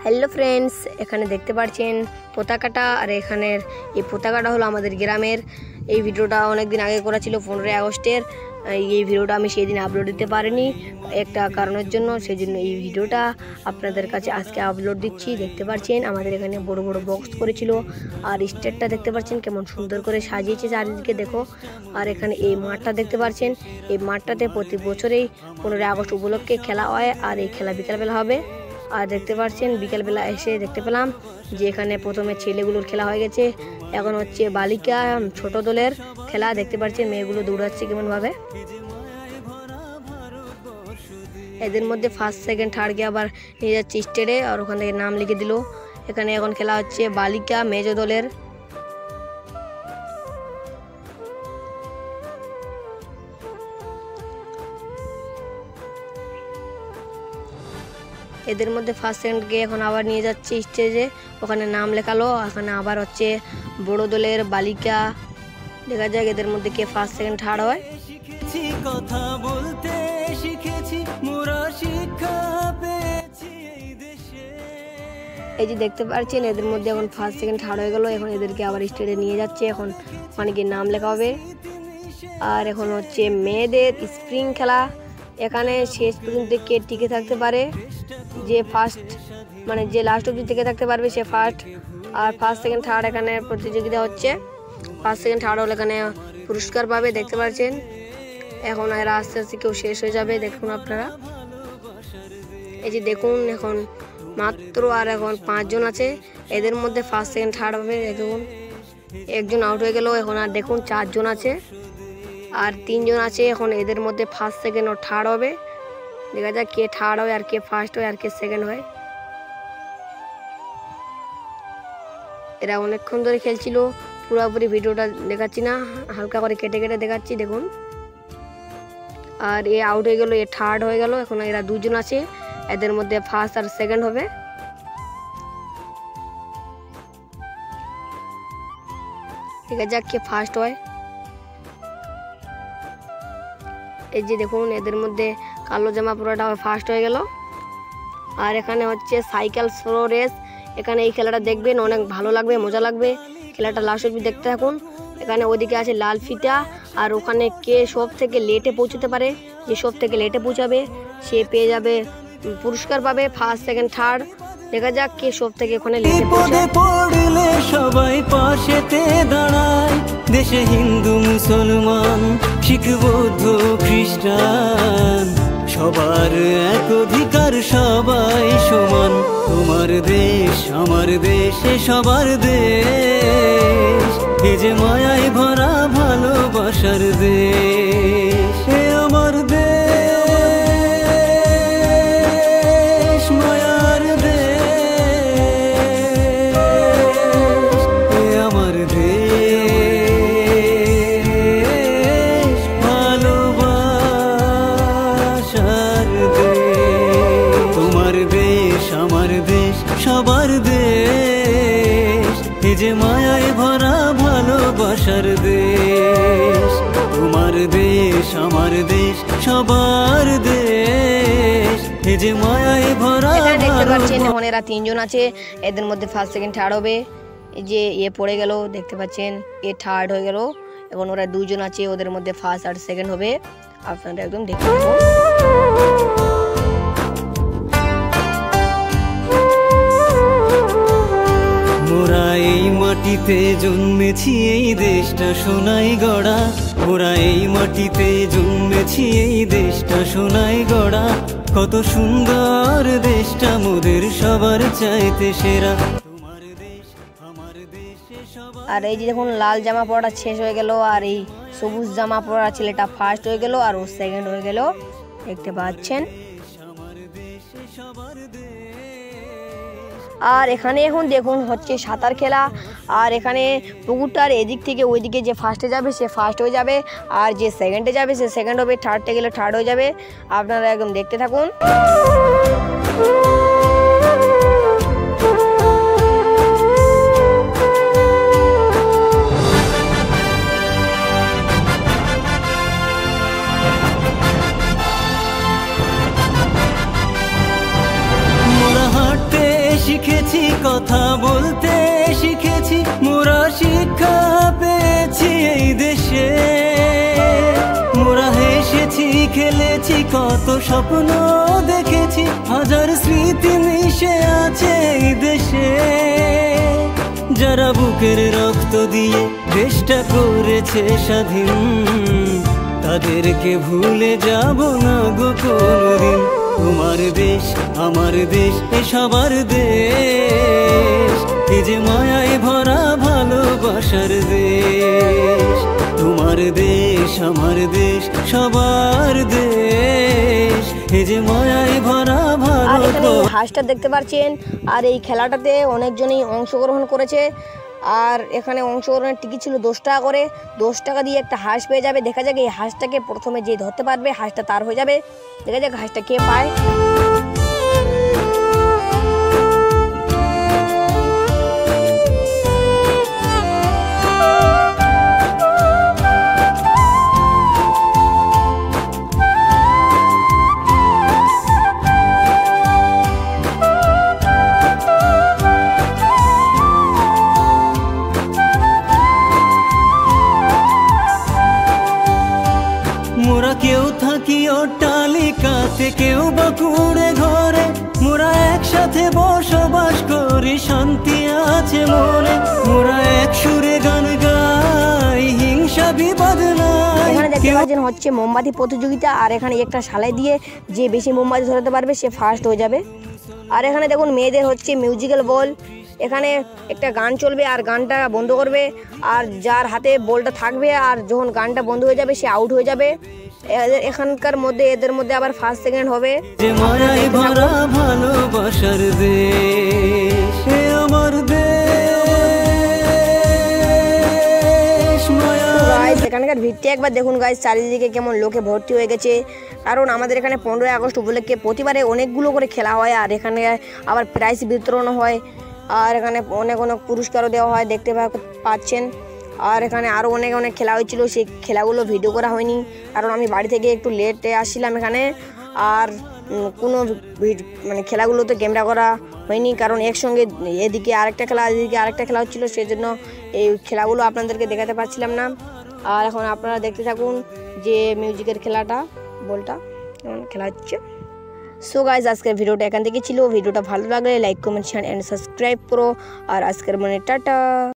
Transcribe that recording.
Hello friends, এখানে দেখতে পাচ্ছেন পতাকাটা। আর এখানের এই পতাকাটা হলো আমাদের গ্রামের। এই ভিডিওটা অনেক দিন আগে করা ছিল, 15 আগস্টের। এই ভিডিওটা আমি সেই দিন আপলোড দিতে পারিনি একটা কারণের জন্য, সেই জন্য এই ভিডিওটা আপনাদের কাছে আজকে আপলোড দিচ্ছি। দেখতে পাচ্ছেন আমাদের এখানে বড় বড় বক্স করেছিল, আর স্টেজটা দেখতে পাচ্ছেন কেমন সুন্দর করে সাজিয়েছে চারিদিকে, দেখো। আর এখানে এই মাঠটা দেখতে পাচ্ছেন, এই মাঠটাতে প্রতি বছরেই 15 আগস্ট উপলক্ষে খেলা হয়, আর এই খেলা বিকালবেলা হবে। আর দেখতে পাচ্ছেন বিকেলবেলা এসে দেখতে পেলাম যে এখানে প্রথমে ছেলেগুলোর খেলা হয়ে গেছে, এখন হচ্ছে বালিকা ছোট দলের খেলা। দেখতে পাচ্ছেন মেয়েগুলো দৌড়াচ্ছে কেমনভাবে। এদের মধ্যে ফার্স্ট সেকেন্ড থার্ডকে আবার নিয়ে যাচ্ছে স্টেডে, আর ওখান থেকে নাম লিখে দিল। এখানে এখন খেলা হচ্ছে বালিকা মেজ দলের। এদের মধ্যে ফার্স্ট সেকেন্ডকে এখন আবার নিয়ে যাচ্ছে স্টেজে, ওখানে নাম লেখালো। এখানে আবার হচ্ছে বড় দলের বালিকা। দেখা যাক এদের মধ্যে কে ফার্স্ট সেকেন্ড থার্ড হয়। কথা বলতে শিখেছি, মোরা শিক্ষা পেয়েছি এই দেশে। এই যে দেখতে পাচ্ছেন এদের মধ্যে এখন ফার্স্ট সেকেন্ড থার্ড হয়ে গেল। এখন এদেরকে আবার স্টেজে নিয়ে যাচ্ছে, এখন ওখানে গিয়ে নাম লেখা হবে। আর এখন হচ্ছে মেয়েদের স্প্রিং খেলা। এখানে শেষ পর্যন্ত কে টিকে থাকতে পারে, যে ফার্স্ট মানে যে লাস্ট অবধি টিকে থাকতে পারবে সে ফার্স্ট। আর ফার্স্ট সেকেন্ড থার্ড এখানে প্রতিযোগিতা হচ্ছে। ফার্স্ট সেকেন্ড থার্ড হলে এখানে পুরস্কার পাবে। দেখতে পাচ্ছেন এখন এরা আস্তে আস্তে কেউ শেষ হয়ে যাবে, দেখুন আপনারা। এই যে দেখুন এখন মাত্র আর এখন 5 জন আছে, এদের মধ্যে ফার্স্ট সেকেন্ড থার্ড হবে। দেখুন একজন আউট হয়ে গেল, এখন আর দেখুন 4 জন আছে, আর 3 জন আছে। এখন এদের মধ্যে ফার্স্ট সেকেন্ড ও থার্ড হবে। দেখা যাক কে থার্ড হয়, আর কে ফার্স্ট হয়, আর কে সেকেন্ড হয়। এরা অনেকক্ষণ ধরে খেলছিল, পুরোপুরি ভিডিওটা দেখাচ্ছি না, হালকা করে কেটে কেটে দেখাচ্ছি, দেখুন। আর এ আউট হয়ে গেল, এ থার্ড হয়ে গেল। এখন এরা 2 জন আছে, এদের মধ্যে ফার্স্ট আর সেকেন্ড হবে। দেখা যাক কে ফার্স্ট হয়। এই যে দেখুন এদের মধ্যে কালো জামা পরাটা ফার্স্ট হয়ে গেল। আর এখানে হচ্ছে সাইকেল স্লো রেস। এখানে এই খেলাটা দেখবেন, অনেক ভালো লাগবে, মজা লাগবে। খেলাটা লাস্ট অবধি দেখতে থাকুন। এখানে ওদিকে আছে লাল ফিতা, আর ওখানে কে সব থেকে লেটে পৌঁছতে পারে, যে সব থেকে লেটে পৌঁছাবে সে পেয়ে যাবে, পুরস্কার পাবে ফার্স্ট সেকেন্ড থার্ড। দেখা যাক কে সব থেকে ওখানে লেটে পড়লে সবাই পাশেতে দাঁড়ায়। দেশে হিন্দু মুসলমান শিখ বৌদ্ধ খ্রিস্টান, সবার এক অধিকার, সবাই সমান। তোমার দেশ আমার দেশ, সবার দেশ, এ যে মায়ায় ভরা ভালোবাসার দেশ। এ আমার দেশ, মায়ার দেশ, এ আমার দেশ, ভালোবাসার দেশ। তোমার দেশ আমার দেশ, সবার দেশ, এ যে মায়ায় ভরা ভালোবাসার দেশ। তোমার দেশ আমার দেশ, সবার দেশ, এ যে মায়ায় ভরা। দেখতে পাচ্ছেন এখন এরা 3 জন আছে, এদের মধ্যে ফার্স্ট সেকেন্ড থার্ড হবে। এই যে এ পড়ে গেল, দেখতে পাচ্ছেন এ থার্ড হয়ে গেল। এখন ওরা 2 জন আছে, ওদের মধ্যে ফার্স্ট আর সেকেন্ড হবে। আপনারা একদম দেখতে পাবেন। মোরা এই মাটিতে জন্মেছি, এই দেশটা সোনায় গড়া। মোরা এই মাটিতে জন্মেছি, এই দেশটা সোনায় গড়া। কত সুন্দর দেশটা, মোদের সবার চাইতে সেরা। তোমার দেশ আমার দেশ। আর এই যে দেখুন লাল জামা পরাটা শেষ হয়ে গেল, আর এই সবুজ জামা পরা ছেলেটা ফার্স্ট হয়ে গেল, আর ও সেকেন্ড হয়ে গেল। দেখতে পাচ্ছেন। আর এখানে এখন দেখুন হচ্ছে সাঁতার খেলা। আর এখানে পুকুরটার এদিক থেকে ওইদিকে যে ফার্স্টে যাবে সে ফার্স্ট হয়ে যাবে, আর যে সেকেন্ডে যাবে সে সেকেন্ড হবে, থার্ডে গেলে থার্ড হয়ে যাবে। আপনারা একদম দেখতে থাকুন। শিখেছি, কথা বলতে শিখেছি, মোরা শিক্ষা পেয়েছি এই দেশে। মোরা হেসেছি, খেলেছি, কত স্বপ্ন দেখেছি, হাজার স্মৃতি মিশে আছে এই দেশে। যারা বুকের রক্ত দিয়ে দেশটা করেছে স্বাধীন, তাদেরকে ভুলে যাব না গো কোনদিন। তোমার দেশ আমার দেশ, এ সবার দেশ, এ যে মায়ায় ভরা ভালোবাসার দেশ। তোমার দেশ আমার দেশ, সবার দেশ, এ যে মায়ায় ভরা ভালোবাসা। হাঁসটা দেখতে পাচ্ছেন, আর এই খেলাটাতে অনেকজনই অংশগ্রহণ করেছে। আর এখানে অংশগ্রহণের টিকিট ছিল 10 টাকা করে। 10 টাকা দিয়ে একটা হাঁস পেয়ে যাবে। দেখা যাক এই হাঁসটাকে প্রথমে যে ধরতে পারবে হাঁসটা তার হয়ে যাবে। দেখা যাক হাঁসটা কে পায়। মোরা কেউ থাকি অট্টালিকাতে, কেউ বা কুঁড়ে ঘরে, মোরা একসাথে বসবাস করি, শান্তি আছে মনে। মোরা এক সুরে গান গাই, হিংসা বিবাদ নাই। এখানে দেখতে পাচ্ছেন হচ্ছে মোমবাতি প্রতিযোগিতা। আর এখানে একটা শালাই দিয়ে যে বেশি মোমবাতি ধরাতে পারবে সে ফার্স্ট হয়ে যাবে। আর এখানে দেখুন মেয়েদের হচ্ছে মিউজিক্যাল বল। এখানে একটা গান চলবে আর গানটা বন্ধ করবে, আর যার হাতে বলটা থাকবে আর যখন গানটা বন্ধ হয়ে যাবে সে আউট হয়ে যাবে। এখানকার মধ্যে এদের মধ্যে আবার ফার্স্ট সেকেন্ড হবে। যে মায়ায় ভরা ভালোবাসার দেশ, হে আমার দেশ মায়া। গাইস এখানকার ভিড়টি একবার দেখুন গাইস, চারিদিকে কেমন লোকে ভর্তি হয়ে গেছে। কারণ আমাদের এখানে 15ই আগস্ট উপলক্ষে প্রতিবারে অনেকগুলো করে খেলা হয়, আর এখানে আবার প্রাইজ বিতরণ হয়, আর এখানে অনেক অনেক পুরস্কারও দেওয়া হয়, দেখতে পাচ্ছেন। আর এখানে আরও অনেক অনেক খেলা হয়েছিল, সেই খেলাগুলো ভিডিও করা হয়নি কারণ আমি বাড়ি থেকে একটু লেটে আসছিলাম এখানে। আর কোনো মানে খেলাগুলোতে ক্যামেরা করা হয়নি কারণ একসঙ্গে এদিকে আরেকটা খেলা এদিকে আরেকটা খেলা হচ্ছিলো, সেই জন্য এই খেলাগুলো আপনাদেরকে দেখাতে পারছিলাম না। আর এখন আপনারা দেখতে থাকুন যে মিউজিকের খেলাটা, বলটা খেলা হচ্ছে। সো গাইজ আজকের ভিডিওটা এখান থেকে ছিল। ভিডিওটা ভালো লাগলে like comment share and subscribe করো। আর আজকের মনে টাটা।